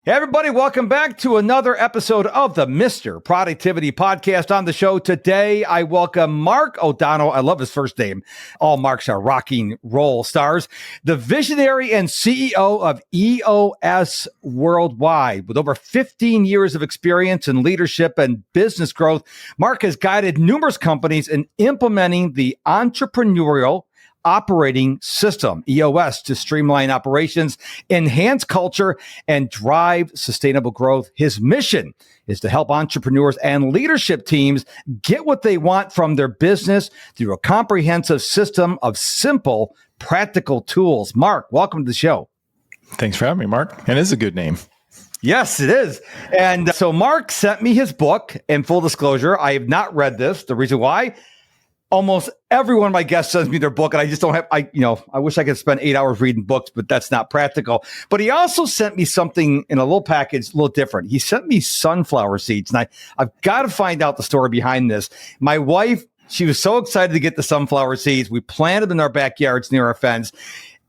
Hey, everybody, welcome back to another episode of the Mr. Productivity Podcast. On the show today, I welcome Mark O'Donnell. I love his first name. All Marks are rocking roll stars. The visionary and CEO of EOS Worldwide. With over 15 years of experience in leadership and business growth, Mark has guided numerous companies in implementing the entrepreneurial operating system, EOS, to streamline operations, enhance culture, and drive sustainable growth. His mission is to help entrepreneurs and leadership teams get what they want from their business through a comprehensive system of simple, practical tools. Mark, welcome to the show. Thanks for having me, Mark. And it is a good name. Yes, it is. And so Mark sent me his book, and full disclosure, I have not read this. The reason why? Almost every one of my guests sends me their book, and I just don't have, I wish I could spend 8 hours reading books, but that's not practical. But he also sent me something in a little package, a little different. He sent me sunflower seeds, and I've got to find out the story behind this. My wife, she was so excited to get the sunflower seeds. We planted them in our backyards near our fence.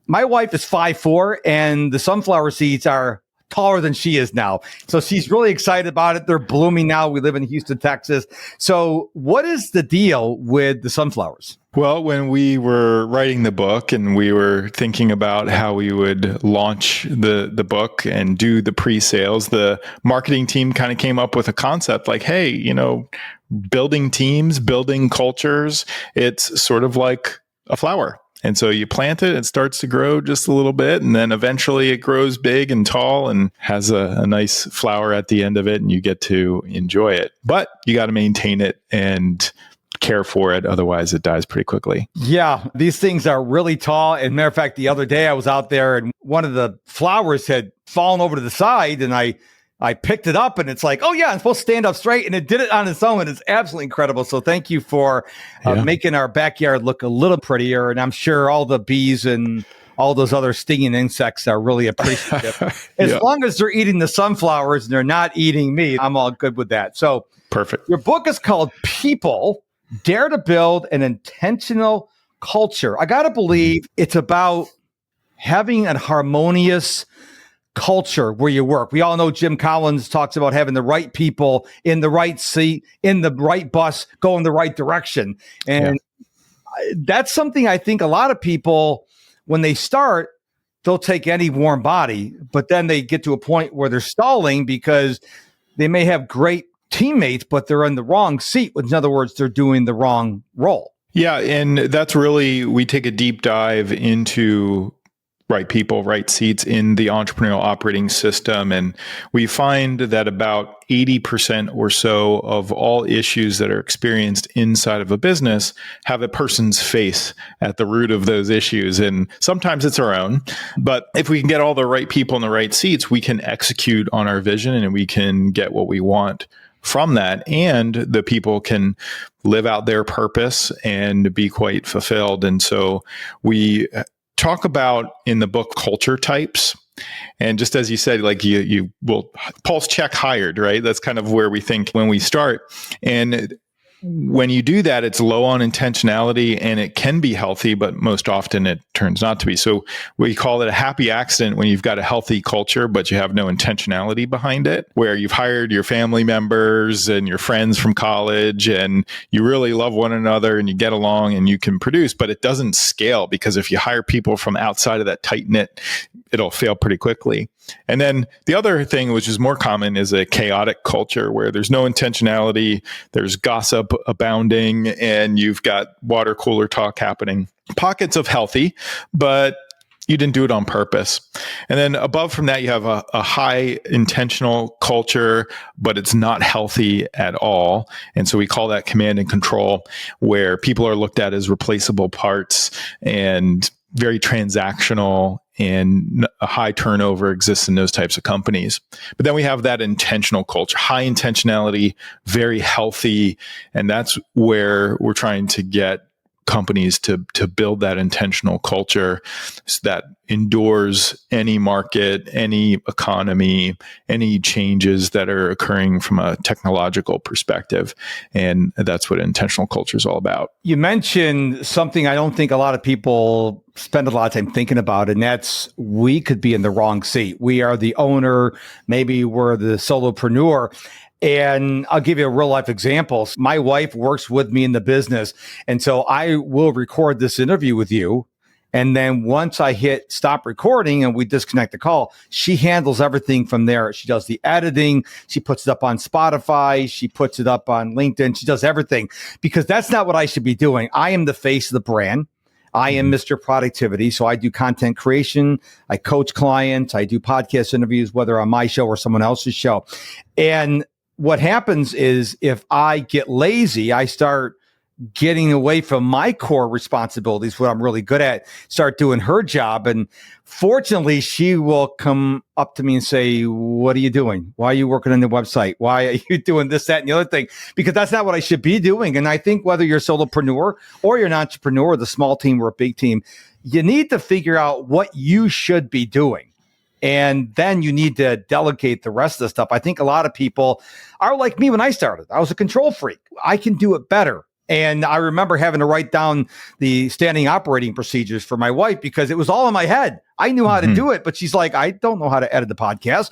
My wife is 5'4", and the sunflower seeds are taller than she is now. So she's really excited about it. They're blooming now. We live in Houston, Texas. So what is the deal with the sunflowers? Well, when we were writing the book and we were thinking about how we would launch the book and do the pre-sales, the marketing team kind of came up with a concept like, hey, building teams, building cultures, it's sort of like a flower. And so you plant it, it starts to grow just a little bit, and then eventually it grows big and tall and has a nice flower at the end of it, and you get to enjoy it. But you got to maintain it and care for it. Otherwise, it dies pretty quickly. Yeah, these things are really tall. And matter of fact, the other day I was out there and one of the flowers had fallen over to the side, and I picked it up, and it's like, oh yeah, I'm supposed to stand up straight, and it did it on its own, and it's absolutely incredible. So thank you for making our backyard look a little prettier, and I'm sure all the bees and all those other stinging insects are really appreciative. As long as they're eating the sunflowers and they're not eating me, I'm all good with that. So perfect. Your book is called People, Dare to Build an Intentional Culture. I got to believe it's about having a harmonious culture where you work. We all know Jim Collins talks about having the right people in the right seat, in the right bus, going the right direction. And that's something I think a lot of people, when they start, they'll take any warm body, but then they get to a point where they're stalling because they may have great teammates, but they're in the wrong seat. In other words, they're doing the wrong role. Yeah. And that's really, we take a deep dive into right people, right seats in the entrepreneurial operating system. And we find that about 80% or so of all issues that are experienced inside of a business have a person's face at the root of those issues. And sometimes it's our own. But if we can get all the right people in the right seats, we can execute on our vision and we can get what we want from that. And the people can live out their purpose and be quite fulfilled. And so we talk about in the book culture types. And just as you said, like you will pulse check hired, right? That's kind of where we think when we start. And when you do that, it's low on intentionality and it can be healthy, but most often it turns not to be. So we call it a happy accident when you've got a healthy culture, but you have no intentionality behind it, where you've hired your family members and your friends from college and you really love one another and you get along and you can produce, but it doesn't scale because if you hire people from outside of that tight knit, it'll fail pretty quickly. And then the other thing, which is more common, is a chaotic culture where there's no intentionality, there's gossip abounding, and you've got water cooler talk happening. Pockets of healthy, but you didn't do it on purpose. And then above from that, you have a high intentional culture, but it's not healthy at all. And so we call that command and control, where people are looked at as replaceable parts and very transactional, and a high turnover exists in those types of companies. But then we have that intentional culture, high intentionality, very healthy. And that's where we're trying to get companies to build that intentional culture that endures any market, any economy, any changes that are occurring from a technological perspective. And that's what intentional culture is all about. You mentioned something I don't think a lot of people spend a lot of time thinking about, and that's we could be in the wrong seat. We are the owner, maybe we're the solopreneur. And I'll give you a real life example. My wife works with me in the business. And so I will record this interview with you. And then once I hit stop recording and we disconnect the call, she handles everything from there. She does the editing. She puts it up on Spotify. She puts it up on LinkedIn. She does everything because that's not what I should be doing. I am the face of the brand. I am Mr. Productivity. So I do content creation. I coach clients. I do podcast interviews, whether on my show or someone else's show. And what happens is if I get lazy, I start getting away from my core responsibilities, what I'm really good at, start doing her job. And fortunately, she will come up to me and say, what are you doing? Why are you working on the website? Why are you doing this, that, and the other thing? Because that's not what I should be doing. And I think whether you're a solopreneur or you're an entrepreneur, the small team or a big team, you need to figure out what you should be doing. And then you need to delegate the rest of the stuff. I think a lot of people are like me when I started. I was a control freak. I can do it better. And I remember having to write down the standing operating procedures for my wife because it was all in my head. I knew how to do it, but she's like, I don't know how to edit the podcast.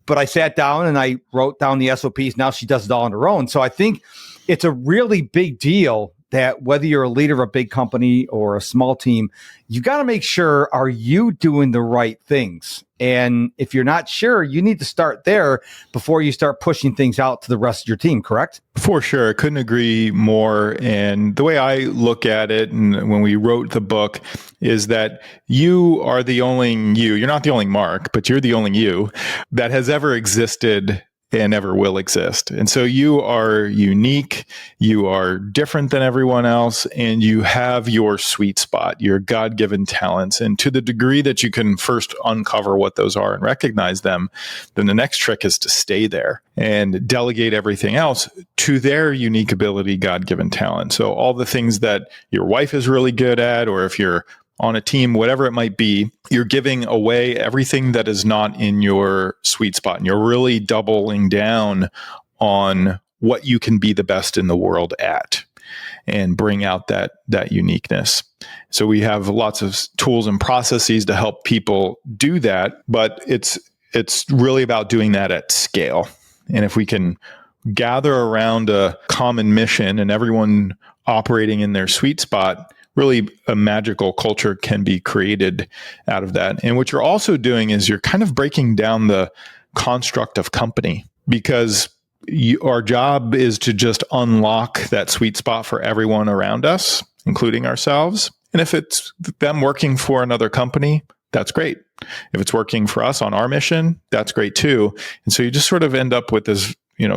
But I sat down and I wrote down the SOPs. Now she does it all on her own. So I think it's a really big deal that whether you're a leader of a big company or a small team, you got to make sure, are you doing the right things? And if you're not sure, you need to start there before you start pushing things out to the rest of your team, correct? For sure. I couldn't agree more. And the way I look at it, and when we wrote the book, is that you are the only you. You're not the only Mark, but you're the only you that has ever existed and ever will exist. And so you are unique, you are different than everyone else, and you have your sweet spot, your God-given talents. And to the degree that you can first uncover what those are and recognize them, then the next trick is to stay there and delegate everything else to their unique ability, God-given talent. So all the things that your wife is really good at, or if you're on a team, whatever it might be, you're giving away everything that is not in your sweet spot. And you're really doubling down on what you can be the best in the world at and bring out that uniqueness. So we have lots of tools and processes to help people do that, but it's really about doing that at scale. And if we can gather around a common mission and everyone operating in their sweet spot, really a magical culture can be created out of that. And what you're also doing is you're kind of breaking down the construct of company, because our job is to just unlock that sweet spot for everyone around us, including ourselves. And if it's them working for another company, that's great. If it's working for us on our mission, that's great too. And so you just sort of end up with this,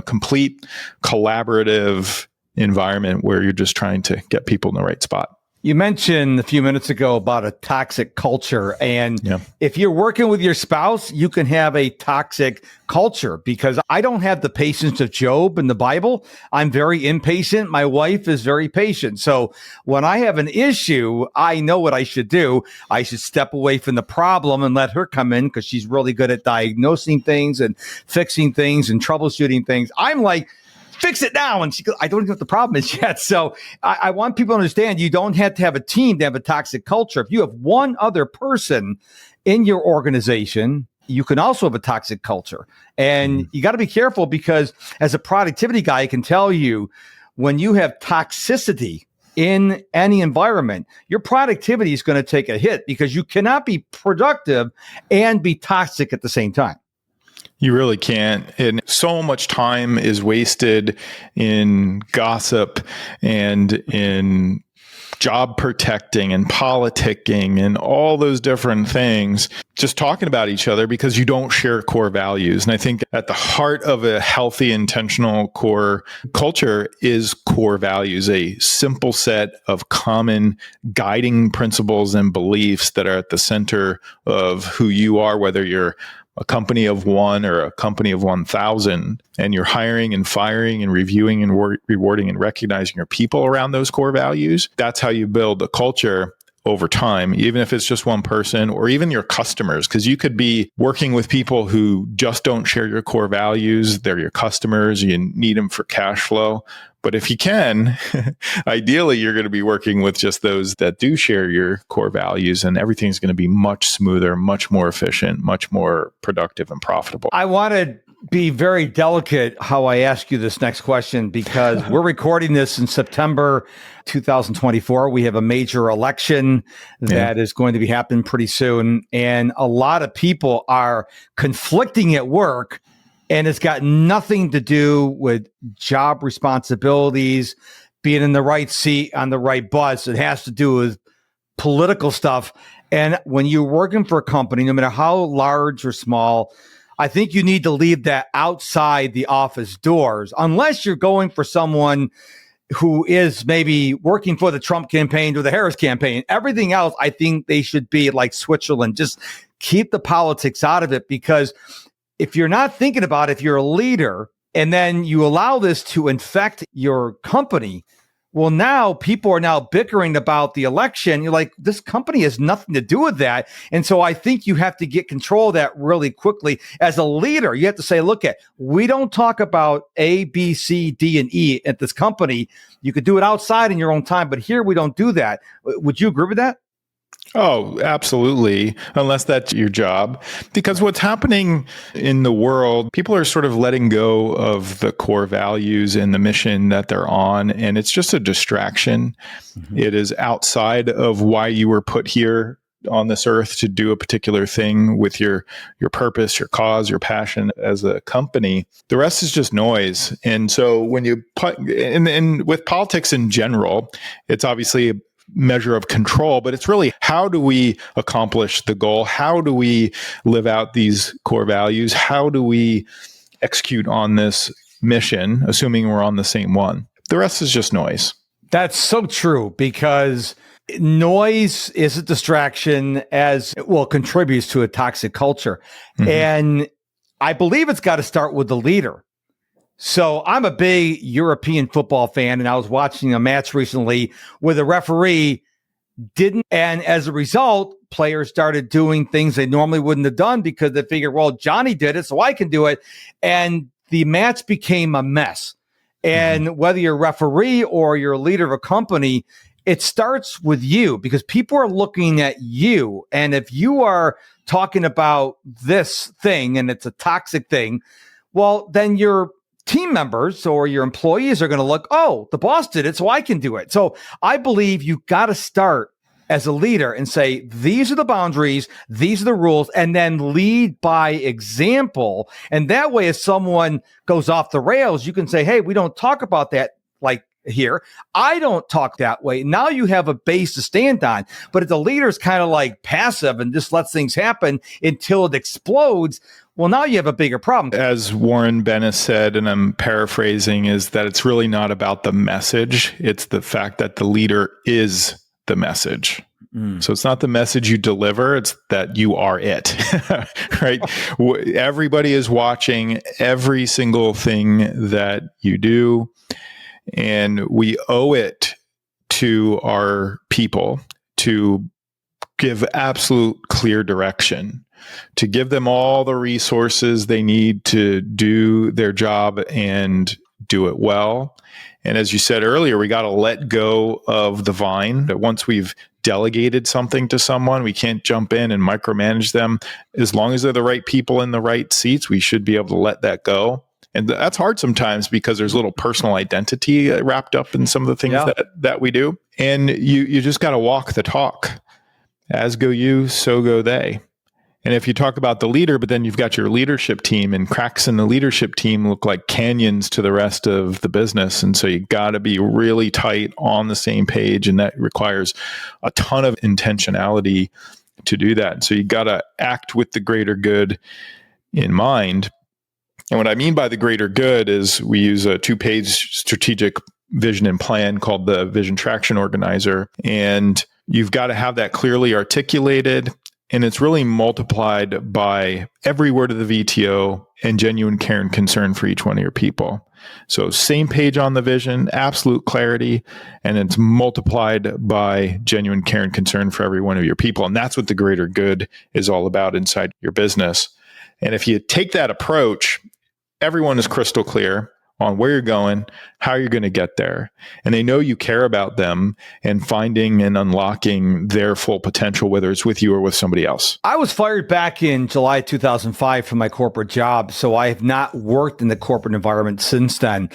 complete collaborative environment where you're just trying to get people in the right spot. You mentioned a few minutes ago about a toxic culture. And if you're working with your spouse, you can have a toxic culture, because I don't have the patience of Job in the Bible. I'm very impatient. My wife is very patient. So when I have an issue, I know what I should do. I should step away from the problem and let her come in, because she's really good at diagnosing things and fixing things and troubleshooting things. I'm like, fix it now. And she goes, I don't even know what the problem is yet. So I want people to understand, you don't have to have a team to have a toxic culture. If you have one other person in your organization, you can also have a toxic culture. And you got to be careful, because as a productivity guy, I can tell you, when you have toxicity in any environment, your productivity is going to take a hit, because you cannot be productive and be toxic at the same time. You really can't. And so much time is wasted in gossip and in job protecting and politicking and all those different things, just talking about each other because you don't share core values. And I think at the heart of a healthy, intentional core culture is core values, a simple set of common guiding principles and beliefs that are at the center of who you are, whether you're a company of one or a company of 1,000, and you're hiring and firing and reviewing and rewarding and recognizing your people around those core values, that's how you build a culture over time, even if it's just one person or even your customers, because you could be working with people who just don't share your core values. They're your customers. You need them for cash flow. But if you can, ideally, you're going to be working with just those that do share your core values, and everything's going to be much smoother, much more efficient, much more productive and profitable. I want to be very delicate how I ask you this next question, because we're recording this in September 2024. We have a major election that is going to be happening pretty soon. And a lot of people are conflicting at work, and it's got nothing to do with job responsibilities, being in the right seat on the right bus. It has to do with political stuff. And when you're working for a company, no matter how large or small, I think you need to leave that outside the office doors, unless you're going for someone who is maybe working for the Trump campaign or the Harris campaign. Everything else, I think they should be like Switzerland. Just keep the politics out of it, because if you're not thinking about it, if you're a leader and then you allow this to infect your company, well, now people are now bickering about the election. You're like, this company has nothing to do with that. And so I think you have to get control of that really quickly. As a leader, you have to say, look, we don't talk about A, B, C, D, and E at this company. You could do it outside in your own time, but here we don't do that. Would you agree with that? Oh, absolutely. Unless that's your job. Because what's happening in the world, people are sort of letting go of the core values and the mission that they're on. And it's just a distraction. Mm-hmm. It is outside of why you were put here on this earth to do a particular thing with your purpose, your cause, your passion as a company. The rest is just noise. And so when you put, and with politics in general, it's obviously a measure of control, but it's really, how do we accomplish the goal? How do we live out these core values? How do we execute on this mission, assuming we're on the same one? The rest is just noise. That's so true, because noise is a distraction, as well, contributes to a toxic culture. Mm-hmm. And I believe it's got to start with the leader. So I'm a big European football fan, and I was watching a match recently where the referee didn't. And as a result, players started doing things they normally wouldn't have done, because they figured, well, Johnny did it, so I can do it. And the match became a mess. And whether you're a referee or you're a leader of a company, it starts with you, because people are looking at you. And if you are talking about this thing and it's a toxic thing, well, then your team members or your employees are going to look, oh, the boss did it, so I can do it. So I believe you got to start as a leader and say, these are the boundaries, these are the rules, and then lead by example. And that way, if someone goes off the rails, you can say, hey, we don't talk about that like here. I don't talk that way. Now you have a base to stand on. But if the leader is kind of like passive and just lets things happen until it explodes, well, now you have a bigger problem. As Warren Bennis said, and I'm paraphrasing, is that it's really not about the message. It's the fact that the leader is the message. So it's not the message you deliver, it's that you are it, right? Everybody is watching every single thing that you do. And we owe it to our people to give absolute clear direction, to give them all the resources they need to do their job and do it well. And as you said earlier, we got to let go of the vine. That once we've delegated something to someone, we can't jump in and micromanage them. As long as they're the right people in the right seats, we should be able to let that go. And that's hard sometimes, because there's a little personal identity wrapped up in some of the things that we do. And you just got to walk the talk. As go you, so go they. And if you talk about the leader, but then you've got your leadership team, and cracks in the leadership team look like canyons to the rest of the business. And so you got to be really tight on the same page. And that requires a ton of intentionality to do that. And so you got to act with the greater good in mind. And what I mean by the greater good is we use a 2-page strategic vision and plan called the Vision Traction Organizer. And you've got to have that clearly articulated. And it's really multiplied by every word of the VTO and genuine care and concern for each one of your people. So same page on the vision, absolute clarity, and it's multiplied by genuine care and concern for every one of your people. And that's what the greater good is all about inside your business. And if you take that approach, everyone is crystal clear on where you're going, how you're going to get there. And they know you care about them and finding and unlocking their full potential, whether it's with you or with somebody else. I was fired back in July 2005 from my corporate job, so I have not worked in the corporate environment since then.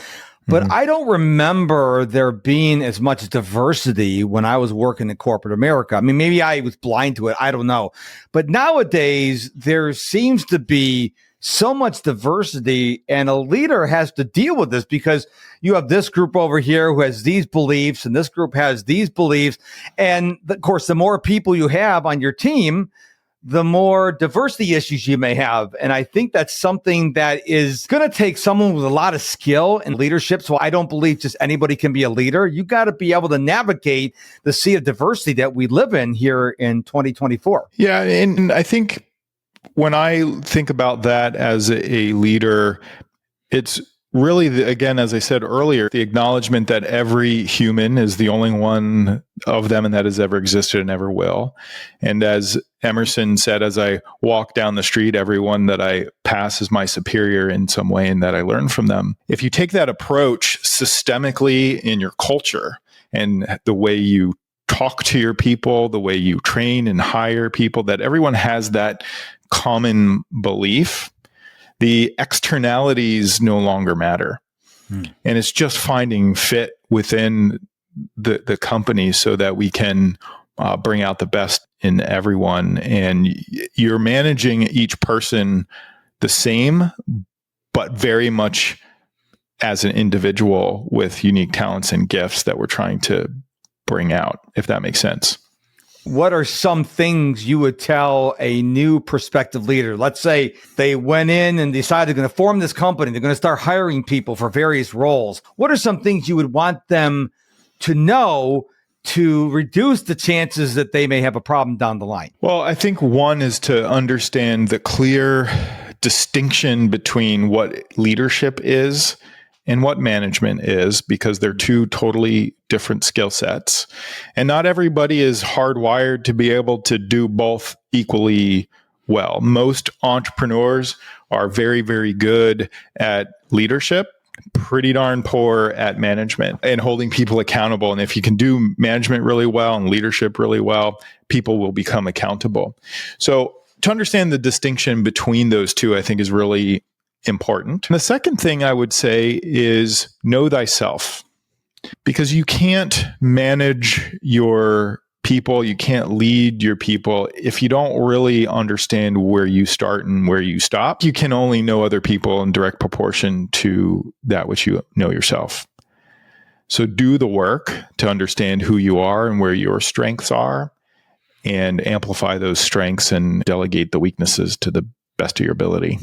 But I don't remember there being as much diversity when I was working in corporate America. I mean, maybe I was blind to it. I don't know. But nowadays, there seems to be so much diversity, and a leader has to deal with this because you have this group over here who has these beliefs and this group has these beliefs. And of course, the more people you have on your team, the more diversity issues you may have. And I think that's something that is going to take someone with a lot of skill and leadership. So I don't believe just anybody can be a leader. You got to be able to navigate the sea of diversity that we live in here in 2024. Yeah. And I think when I think about that as a leader, it's really, again, as I said earlier, the acknowledgement that every human is the only one of them and that has ever existed and ever will. And as Emerson said, as I walk down the street, everyone that I pass is my superior in some way and that I learn from them. If you take that approach systemically in your culture and the way you talk to your people, the way you train and hire people, that everyone has that common belief, the externalities no longer matter. And it's just finding fit within the company so that we can bring out the best in everyone. And you're managing each person the same, but very much as an individual with unique talents and gifts that we're trying to bring out, if that makes sense. What are some things you would tell a new prospective leader? Let's say they went in and decided they're going to form this company. They're going to start hiring people for various roles. What are some things you would want them to know to reduce the chances that they may have a problem down the line? Well, I think one is to understand the clear distinction between what leadership is and what management is, because they're two totally different skill sets. And not everybody is hardwired to be able to do both equally well. Most entrepreneurs are very, very good at leadership, pretty darn poor at management and holding people accountable. And if you can do management really well and leadership really well, people will become accountable. So to understand the distinction between those two, I think is really important. And the second thing I would say is know thyself, because you can't manage your people, you can't lead your people if you don't really understand where you start and where you stop. You can only know other people in direct proportion to that which you know yourself. So do the work to understand who you are and where your strengths are, and amplify those strengths and delegate the weaknesses to the best of your ability.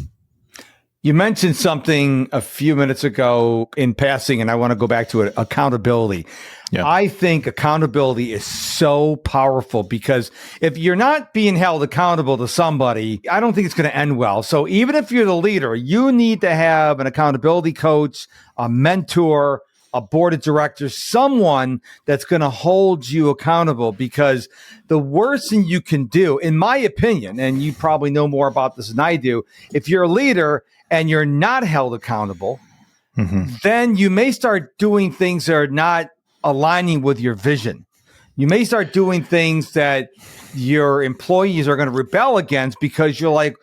You mentioned something a few minutes ago in passing, and I want to go back to it, accountability. Yeah. I think accountability is so powerful because if you're not being held accountable to somebody, I don't think it's going to end well. So even if you're the leader, you need to have an accountability coach, a mentor, a board of directors, someone that's going to hold you accountable, because the worst thing you can do, in my opinion, and you probably know more about this than I do, if you're a leader and you're not held accountable, then you may start doing things that are not aligning with your vision. You may start doing things that your employees are going to rebel against because you're like,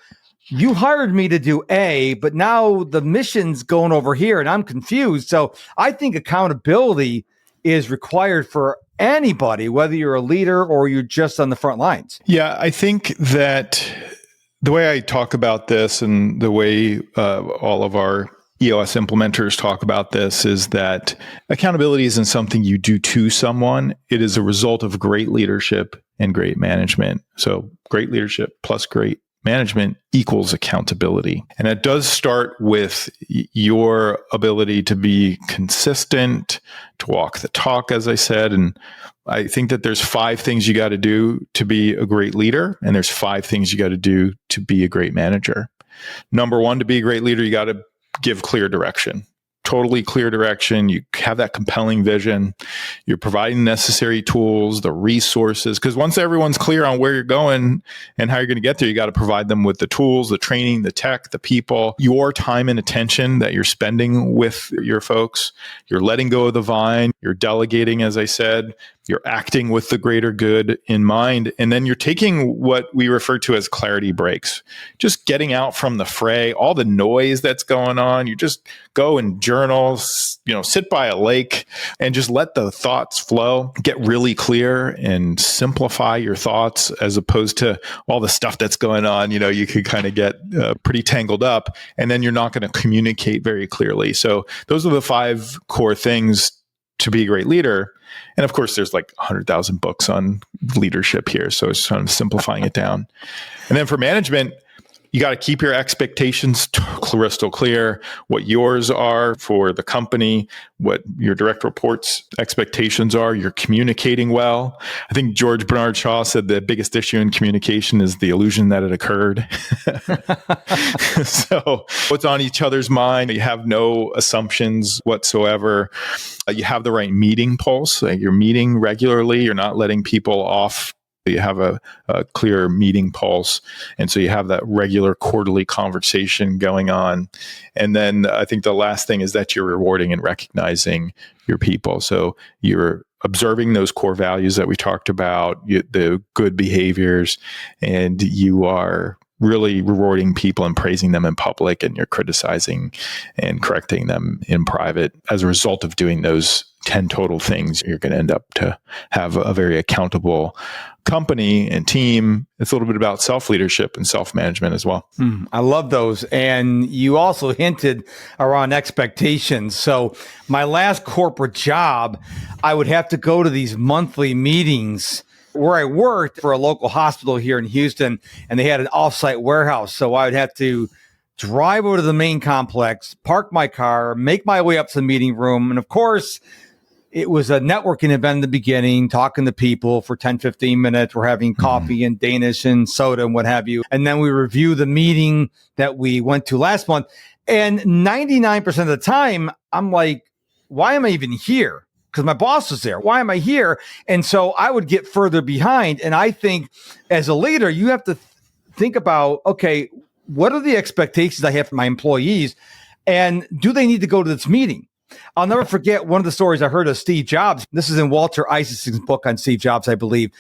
you hired me to do A, but now the mission's going over here and I'm confused. So I think accountability is required for anybody, whether you're a leader or you're just on the front lines. Yeah, I think that the way I talk about this and the way all of our EOS implementers talk about this is that accountability isn't something you do to someone. It is a result of great leadership and great management. So great leadership plus great management equals accountability. And it does start with your ability to be consistent, to walk the talk, as I said. And I think that there's 5 things you got to do to be a great leader, and there's 5 things you got to do to be a great manager. Number 1, to be a great leader, you got to give clear direction. Totally clear direction. You have that compelling vision. You're providing necessary tools, the resources, because once everyone's clear on where you're going and how you're going to get there, you got to provide them with the tools, the training, the tech, the people, your time and attention that you're spending with your folks. You're letting go of the vine. You're delegating, as I said. You're acting with the greater good in mind. And then you're taking what we refer to as clarity breaks, just getting out from the fray, all the noise that's going on. You just go and journal, sit by a lake and just let the thoughts flow, get really clear and simplify your thoughts as opposed to all the stuff that's going on. You could kind of get pretty tangled up, and then you're not going to communicate very clearly. So those are the 5 core things to be a great leader. And of course, there's like 100,000 books on leadership here. So it's kind of simplifying it down. And then for management, you got to keep your expectations crystal clear, what yours are for the company, what your direct reports' expectations are. You're communicating well. I think George Bernard Shaw said the biggest issue in communication is the illusion that it occurred. So what's on each other's mind? You have no assumptions whatsoever. You have the right meeting pulse. You're meeting regularly. You're not letting people off. You have a clear meeting pulse. And so you have that regular quarterly conversation going on. And then I think the last thing is that you're rewarding and recognizing your people. So you're observing those core values that we talked about, the good behaviors, and you are really rewarding people and praising them in public, and you're criticizing and correcting them in private. As a result of doing those 10 total things, you're going to end up to have a very accountable company and team. It's a little bit about self-leadership and self-management as well. I love those. And you also hinted around expectations. So my last corporate job, I would have to go to these monthly meetings where I worked for a local hospital here in Houston, and they had an offsite warehouse. So I would have to drive over to the main complex, park my car, make my way up to the meeting room. And of course, it was a networking event in the beginning, talking to people for 10, 15 minutes. We're having coffee and Danish and soda and what have you. And then we review the meeting that we went to last month. And 99% of the time, I'm like, why am I even here? Because my boss was there. Why am I here? And so I would get further behind. And I think as a leader, you have to think about, okay, what are the expectations I have for my employees? And do they need to go to this meeting? I'll never forget one of the stories I heard of Steve Jobs. This is in Walter Isaacson's book on Steve Jobs, I believe.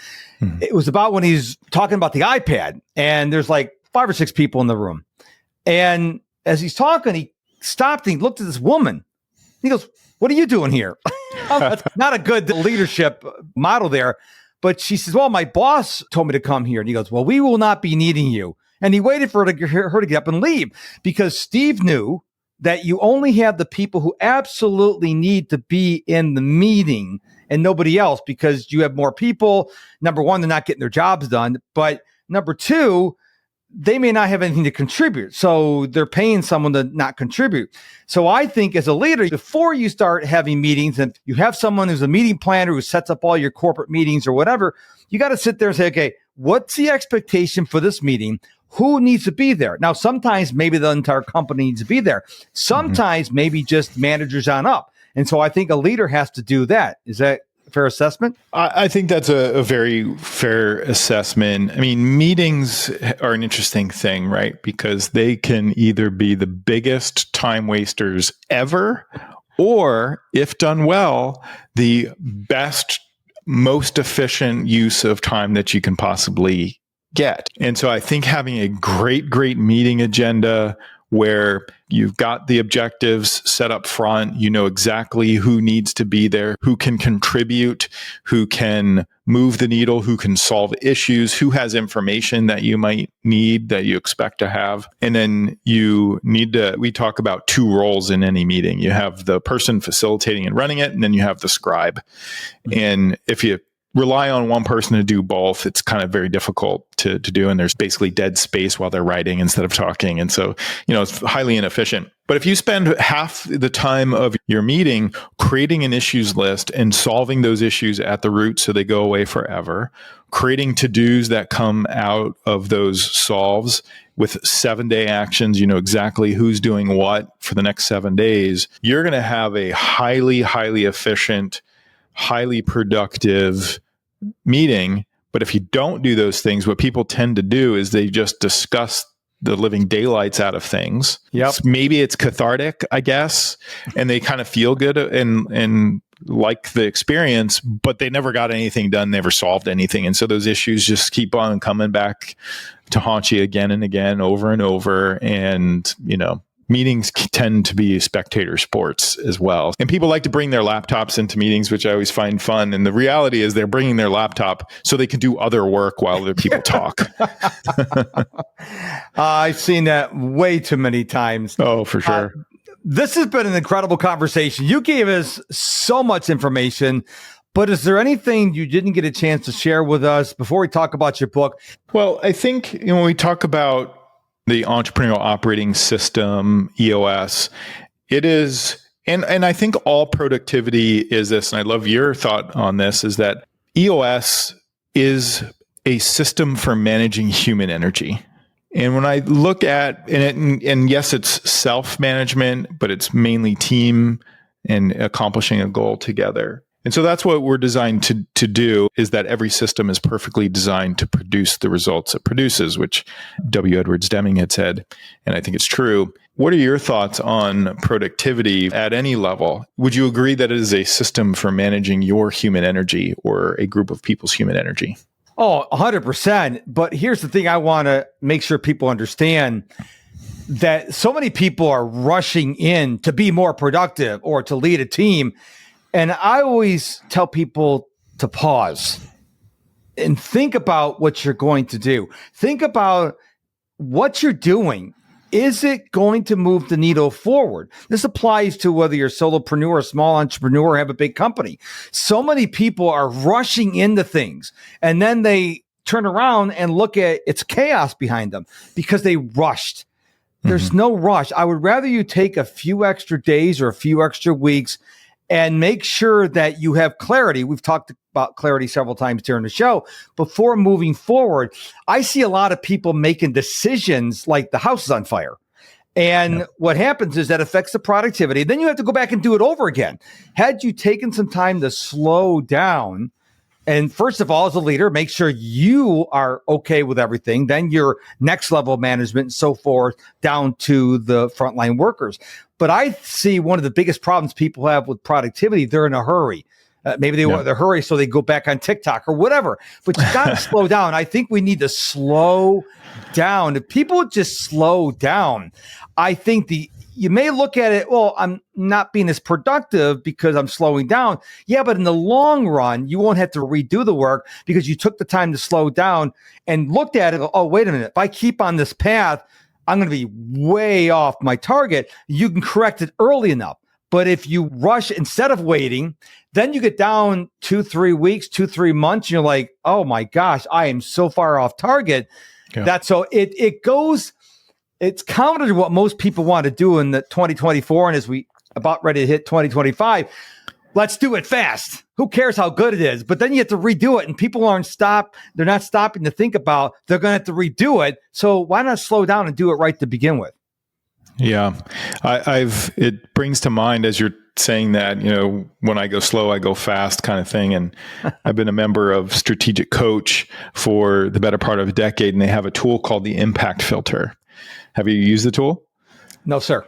It was about when he's talking about the iPad, and there's like 5 or 6 people in the room. And as he's talking, he stopped and he looked at this woman. He goes, "What are you doing here?" That's not a good leadership model there. But she says, "Well, my boss told me to come here." And he goes, "Well, we will not be needing you." And he waited for her to get up and leave, because Steve knew that you only have the people who absolutely need to be in the meeting and nobody else, because you have more people. Number one, they're not getting their jobs done. But number two, they may not have anything to contribute. So they're paying someone to not contribute. So I think as a leader, before you start having meetings and you have someone who's a meeting planner who sets up all your corporate meetings or whatever, you got to sit there and say, okay, what's the expectation for this meeting? Who needs to be there? Now, sometimes maybe the entire company needs to be there. Sometimes maybe just managers on up. And so I think a leader has to do that. Is that a fair assessment? I think that's a very fair assessment. I mean, meetings are an interesting thing, right? Because they can either be the biggest time wasters ever, or if done well, the best, most efficient use of time that you can possibly get. And so I think having a great meeting agenda where you've got the objectives set up front, you know exactly who needs to be there, who can contribute, who can move the needle, who can solve issues, who has information that you might need, that you expect to have. And then we talk about 2 roles in any meeting. You have the person facilitating and running it, and then you have the scribe. And if you rely on one person to do both, it's kind of very difficult to do. And there's basically dead space while they're writing instead of talking. And so, it's highly inefficient. But if you spend half the time of your meeting creating an issues list and solving those issues at the root so they go away forever, creating to-dos that come out of those solves with 7-day actions, exactly who's doing what for the next 7 days, you're going to have a highly, highly efficient, highly productive meeting. But if you don't do those things, what people tend to do is they just discuss the living daylights out of things. Yep. Maybe it's cathartic, I guess, and they kind of feel good and like the experience, but they never got anything done, never solved anything. And so those issues just keep on coming back to haunt you again and again, over and over. And, meetings tend to be spectator sports as well. And people like to bring their laptops into meetings, which I always find fun. And the reality is they're bringing their laptop so they can do other work while other people talk. I've seen that way too many times. Oh, for sure. This has been an incredible conversation. You gave us so much information, but is there anything you didn't get a chance to share with us before we talk about your book? Well, I think when we talk about the entrepreneurial operating system, EOS, it is, and I think all productivity is this, and I love your thought on this, is that EOS is a system for managing human energy. And when I look at, and yes, it's self-management, but it's mainly team and accomplishing a goal together. And so that's what we're designed to do, is that every system is perfectly designed to produce the results it produces, which W. Edwards Deming had said, and I think it's true. What are your thoughts on productivity at any level? Would you agree that it is a system for managing your human energy or a group of people's human energy? Oh, 100%. But here's the thing I want to make sure people understand, that so many people are rushing in to be more productive or to lead a team. And I always tell people to pause and think about what you're going to do. Think about what you're doing. Is it going to move the needle forward? This applies to whether you're a solopreneur, a small entrepreneur, or have a big company. So many people are rushing into things, and then they turn around and look at it's chaos behind them because they rushed. There's no rush. I would rather you take a few extra days or a few extra weeks and make sure that you have clarity. We've talked about clarity several times during the show. Before moving forward, I see a lot of people making decisions like the house is on fire. And what happens is that affects the productivity. Then you have to go back and do it over again. Had you taken some time to slow down, and first of all, as a leader, make sure you are okay with everything, then your next level of management and so forth, down to the frontline workers. But I see one of the biggest problems people have with productivity, they're in a hurry. Maybe they want to hurry so they go back on TikTok or whatever. But you got to slow down. I think we need to slow down. If people would just slow down, I think you may look at it, well, I'm not being as productive because I'm slowing down. Yeah, but in the long run, you won't have to redo the work because you took the time to slow down and looked at it. Oh, wait a minute. If I keep on this path, I'm going to be way off my target. You can correct it early enough. But if you rush instead of waiting, then you get down 2-3 weeks, 2-3 months, and you're like, oh my gosh, I am so far off target. Yeah. It's counter to what most people want to do in the 2024. And as we about ready to hit 2025, let's do it fast. Who cares how good it is? But then you have to redo it, and people they're not stopping to think about, they're going to have to redo it. So why not slow down and do it right to begin with? Yeah. It brings to mind, as you're saying that, when I go slow, I go fast kind of thing. And I've been a member of Strategic Coach for the better part of a decade, and they have a tool called the impact filter. Have you used the tool? No, sir.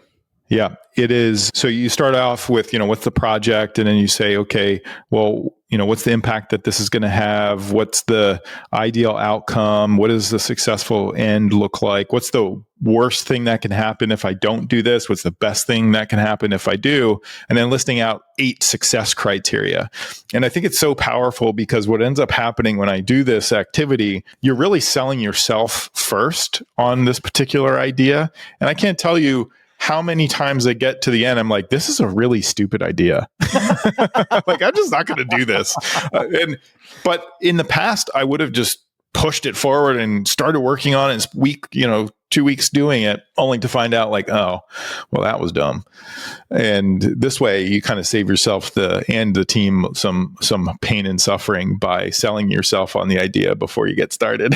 Yeah, it is. So you start off with, what's the project? And then you say, okay, well, what's the impact that this is going to have? What's the ideal outcome? What does the successful end look like? What's the worst thing that can happen if I don't do this? What's the best thing that can happen if I do? And then listing out 8 success criteria. And I think it's so powerful because what ends up happening when I do this activity, you're really selling yourself first on this particular idea. And I can't tell you how many times I get to the end, I'm like, this is a really stupid idea. Like, I'm just not going to do this. But in the past, I would have just pushed it forward and started working on it week, 2 weeks doing it, only to find out like, oh, well, that was dumb. And this way you kind of save yourself and the team some pain and suffering by selling yourself on the idea before you get started.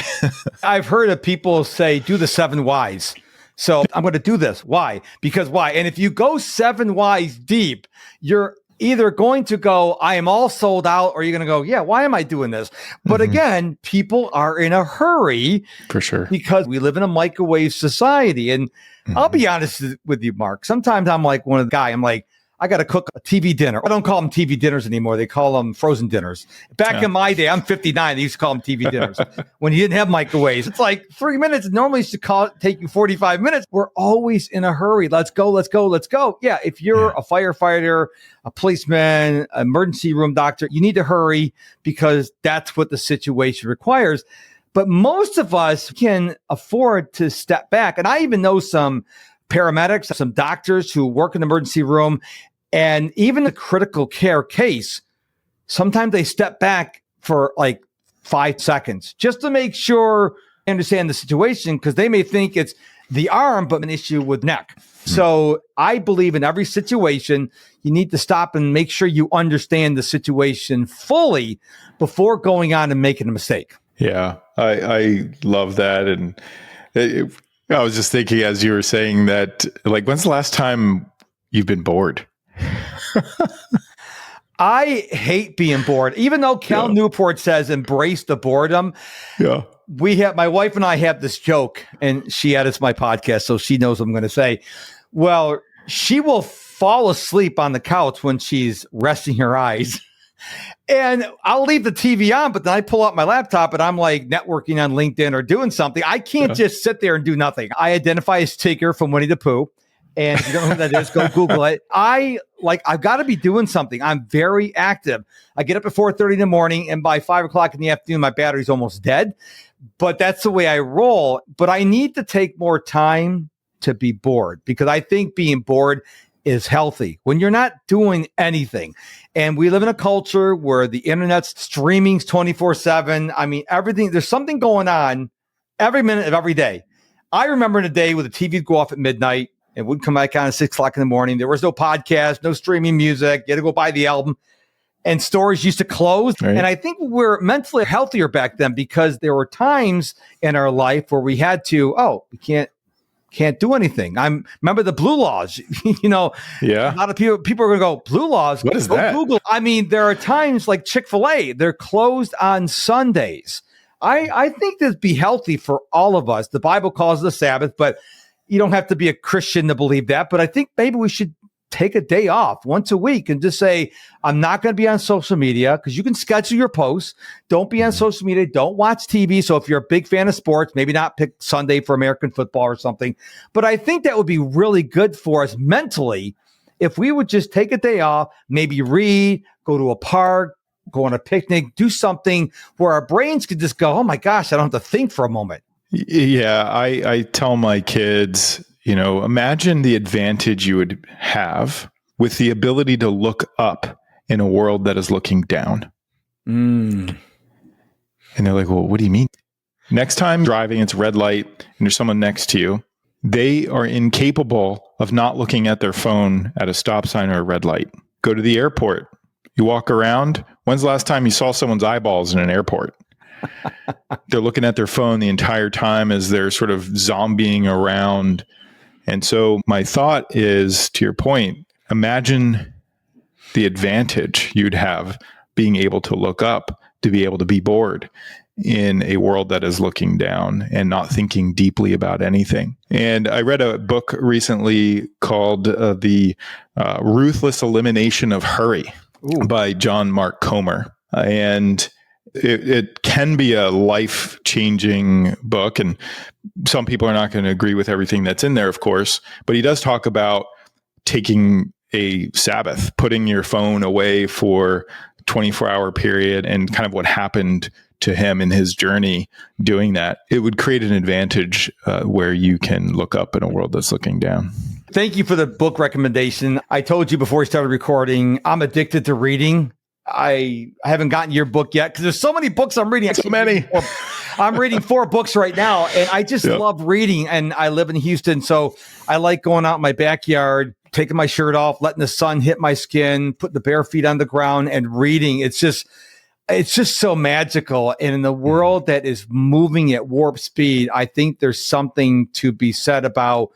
I've heard of people say, do the 7 whys. So I'm going to do this. Why? Because why? And if you go 7 whys deep, you're either going to go, I am all sold out, or you're going to go, yeah, why am I doing this? But again, people are in a hurry. For sure. Because we live in a microwave society. And I'll be honest with you, Mark. Sometimes I'm like one of the guy, I'm like, I got to cook a TV dinner. I don't call them TV dinners anymore. They call them frozen dinners. Back in my day, I'm 59. They used to call them TV dinners when you didn't have microwaves. It's like 3 minutes. Normally it should take you 45 minutes. We're always in a hurry. Let's go, let's go, let's go. Yeah, if you're a firefighter, a policeman, emergency room doctor, you need to hurry because that's what the situation requires. But most of us can afford to step back. And I even know some paramedics, some doctors who work in the emergency room, and even the critical care case, sometimes they step back for like 5 seconds just to make sure they understand the situation, because they may think it's the arm, but an issue with neck. So I believe in every situation, you need to stop and make sure you understand the situation fully before going on and making a mistake. Yeah, I love that. And I was just thinking as you were saying that, like, when's the last time you've been bored? I hate being bored. Even though Cal Newport says embrace the boredom. Yeah. My wife and I have this joke, and she edits my podcast, so she knows what I'm going to say. Well, she will fall asleep on the couch when she's resting her eyes. And I'll leave the TV on, but then I pull out my laptop and I'm like networking on LinkedIn or doing something. I can't just sit there and do nothing. I identify as Tigger from Winnie the Pooh. And if you don't know who that is, go Google it. I've got to be doing something. I'm very active. I get up at 4:30 in the morning, and by 5 o'clock in the afternoon, my battery's almost dead. But that's the way I roll. But I need to take more time to be bored, because I think being bored is healthy when you're not doing anything. And we live in a culture where the internet's streaming's 24/7. I mean, everything, there's something going on every minute of every day. I remember in a day where the TV would go off at midnight. It would come back on at 6 o'clock in the morning. There was no podcast, no streaming music. You had to go buy the album, and stores used to close. Right. And I think we were mentally healthier back then, because there were times in our life where we had to, we can't do anything. Remember the blue laws, A lot of people are going to go, blue laws. What is that? Google. I mean, there are times like Chick-fil-A, they're closed on Sundays. I think that'd be healthy for all of us. The Bible calls it the Sabbath, but you don't have to be a Christian to believe that. But I think maybe we should take a day off once a week and just say, I'm not going to be on social media, because you can schedule your posts. Don't be on social media. Don't watch TV. So if you're a big fan of sports, maybe not pick Sunday for American football or something. But I think that would be really good for us mentally if we would just take a day off, maybe read, go to a park, go on a picnic, do something where our brains could just go, oh my gosh, I don't have to think for a moment. Yeah, I tell my kids, imagine the advantage you would have with the ability to look up in a world that is looking down. And they're like, well, what do you mean? Next time driving, it's red light and there's someone next to you, they are incapable of not looking at their phone at a stop sign or a red light. Go to the airport. You walk around. When's the last time you saw someone's eyeballs in an airport? They're looking at their phone the entire time as they're sort of zombieing around. And so my thought is, to your point, imagine the advantage you'd have being able to look up, to be able to be bored in a world that is looking down and not thinking deeply about anything. And I read a book recently called The Ruthless Elimination of Hurry by John Mark Comer. And it can be a life-changing book, and some people are not going to agree with everything that's in there, of course, but he does talk about taking a Sabbath, putting your phone away for a 24-hour period, and kind of what happened to him in his journey doing that, it would create an advantage where you can look up in a world that's looking down. Thank you for the book recommendation. I told you before we started recording, I'm addicted to reading. I haven't gotten your book yet because there's so many books I'm reading. So many. I'm reading 4 books right now, and I just love reading. And I live in Houston, so I like going out in my backyard, taking my shirt off, letting the sun hit my skin, putting the bare feet on the ground and reading. It's just so magical. And in the world that is moving at warp speed, I think there's something to be said about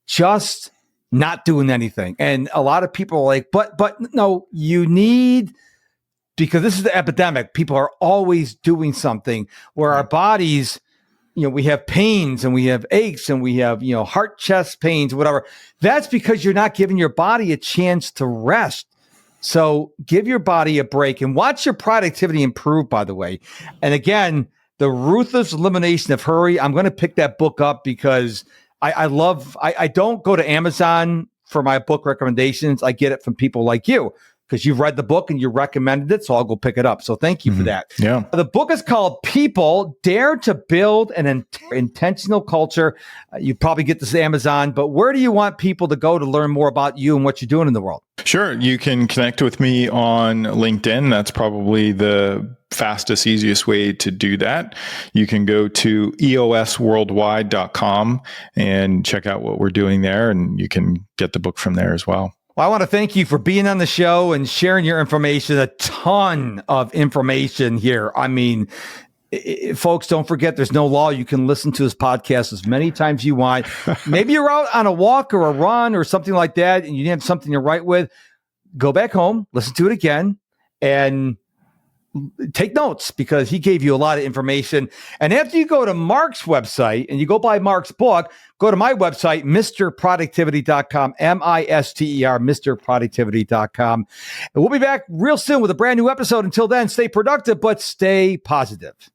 just not doing anything. And a lot of people are like, but no, you need, because this is the epidemic. People are always doing something where our bodies, we have pains and we have aches and we have, heart, chest pains, whatever. That's because you're not giving your body a chance to rest. So give your body a break and watch your productivity improve, by the way. And again, The Ruthless Elimination of Hurry. I'm going to pick that book up because I don't go to Amazon for my book recommendations. I get it from people like you because you've read the book and you recommended it. So I'll go pick it up. So thank you for that. Yeah. The book is called People Dare to Build an Intentional Culture. You probably get this at Amazon, but where do you want people to go to learn more about you and what you're doing in the world? Sure. You can connect with me on LinkedIn. That's probably the fastest, easiest way to do that. You can go to eosworldwide.com and check out what we're doing there, and you can get the book from there as well. Well, I want to thank you for being on the show and sharing your information, a ton of information here. I mean, folks, don't forget there's no law. You can listen to this podcast as many times you want. Maybe you're out on a walk or a run or something like that, and you didn't have something to write with. Go back home, listen to it again, and take notes because he gave you a lot of information. And after you go to Mark's website and you go buy Mark's book, go to my website, MrProductivity.com, MISTER, MrProductivity.com. And we'll be back real soon with a brand new episode. Until then, stay productive, but stay positive.